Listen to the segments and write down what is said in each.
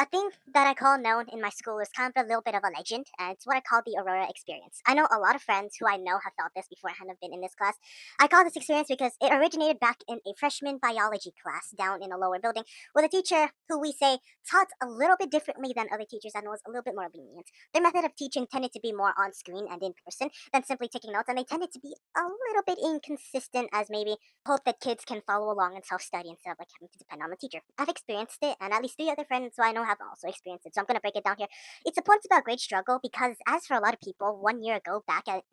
A thing that I call known in my school is kind of a little bit of a legend, and it's what I call the Aurora Experience. I know a lot of friends who I know have felt this before and have been in this class. I call this experience because it originated back in a freshman biology class down in a lower building with a teacher who we say taught a little bit differently than other teachers and was a little bit more lenient. Their method of teaching tended to be more on screen and in person than simply taking notes, and they tended to be a little bit inconsistent as maybe hope that kids can follow along and self-study instead of like having to depend on the teacher. I've experienced it, and at least three other friends who I know have also experienced it. So I'm gonna break it down here. It's a point about great struggle because, as for a lot of people, 1 year ago,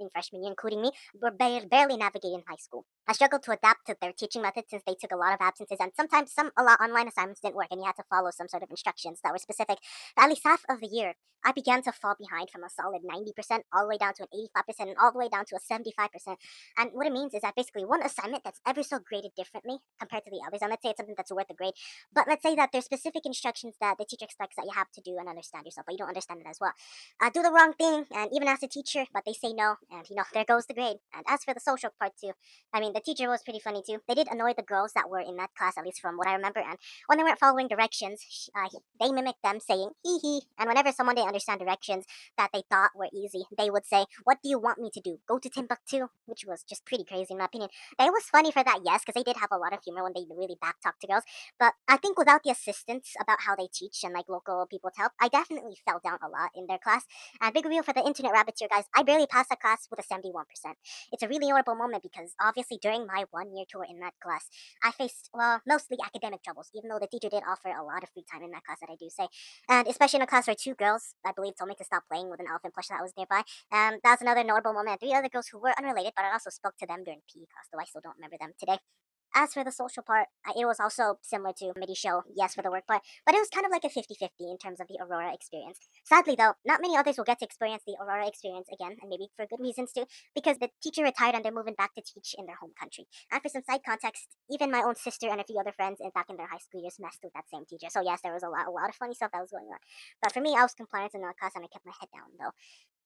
in freshman year, including me, were barely navigating high school. I struggled to adapt to their teaching methods since they took a lot of absences, and sometimes a lot online assignments didn't work, and you had to follow some sort of instructions that were specific. At least half of the year, I began to fall behind from a solid 90% all the way down to an 85% and all the way down to a 75%. And what it means is that basically one assignment that's ever so graded differently compared to the others, and let's say it's something that's worth a grade, but let's say that there's specific instructions that the teacher expects that you have to do and understand yourself, but you don't understand it as well. Do the wrong thing, and even ask the teacher, but they say no, and there goes the grade. And as for the social part too, I mean, the teacher was pretty funny too. They did annoy the girls that were in that class, at least from what I remember, and when they weren't following directions, they mimicked them saying hee hee, and whenever someone didn't understand directions that they thought were easy, they would say, "What do you want me to do? Go to Timbuktu?" Which was just pretty crazy in my opinion. It was funny for that, yes, because they did have a lot of humor when they really backtalk to girls. But I think without the assistance about how they teach and like local people to help, I definitely fell down a lot in their class. And big reveal for the internet rabbits here, guys, I barely passed that class with a 71%. It's a really notable moment because obviously during my 1 year tour in that class, I faced, well, mostly academic troubles, even though the teacher did offer a lot of free time in that class that I do say. And especially in a class where two girls, I believe, told me to stop playing with an elephant plush that was nearby. That was another notable moment. Three other girls who were unrelated, but I also spoke to them during PE class, though I still don't remember them today. As for the social part, it was also similar to Midi Show, yes, for the work part, but it was kind of like a 50-50 in terms of the Aurora experience. Sadly, though, not many others will get to experience the Aurora experience again, and maybe for good reasons too, because the teacher retired and they're moving back to teach in their home country. And for some side context, even my own sister and a few other friends back in their high school years messed with that same teacher. So, yes, there was a lot of funny stuff that was going on. But for me, I was compliant in that class and I kept my head down, though.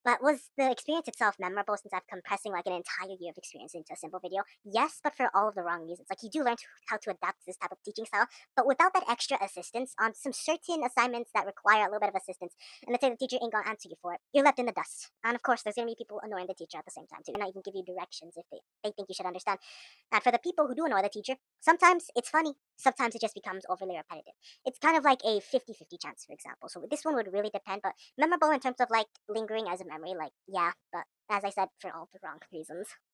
But was the experience itself memorable since I'm compressing like an entire year of experience into a simple video? Yes, but for all of the wrong reasons. Like you do learn how to adapt to this type of teaching style, but without that extra assistance on some certain assignments that require a little bit of assistance, and let's say the teacher ain't gonna answer you for it, you're left in the dust. And of course, there's gonna be people annoying the teacher at the same time too, and not even give you directions if they think you should understand. And for the people who do annoy the teacher, sometimes it's funny, sometimes it just becomes overly repetitive. It's kind of like a 50-50 chance, for example. So this one would really depend, but memorable in terms of like lingering as a memory, like yeah, but as I said, for all the wrong reasons.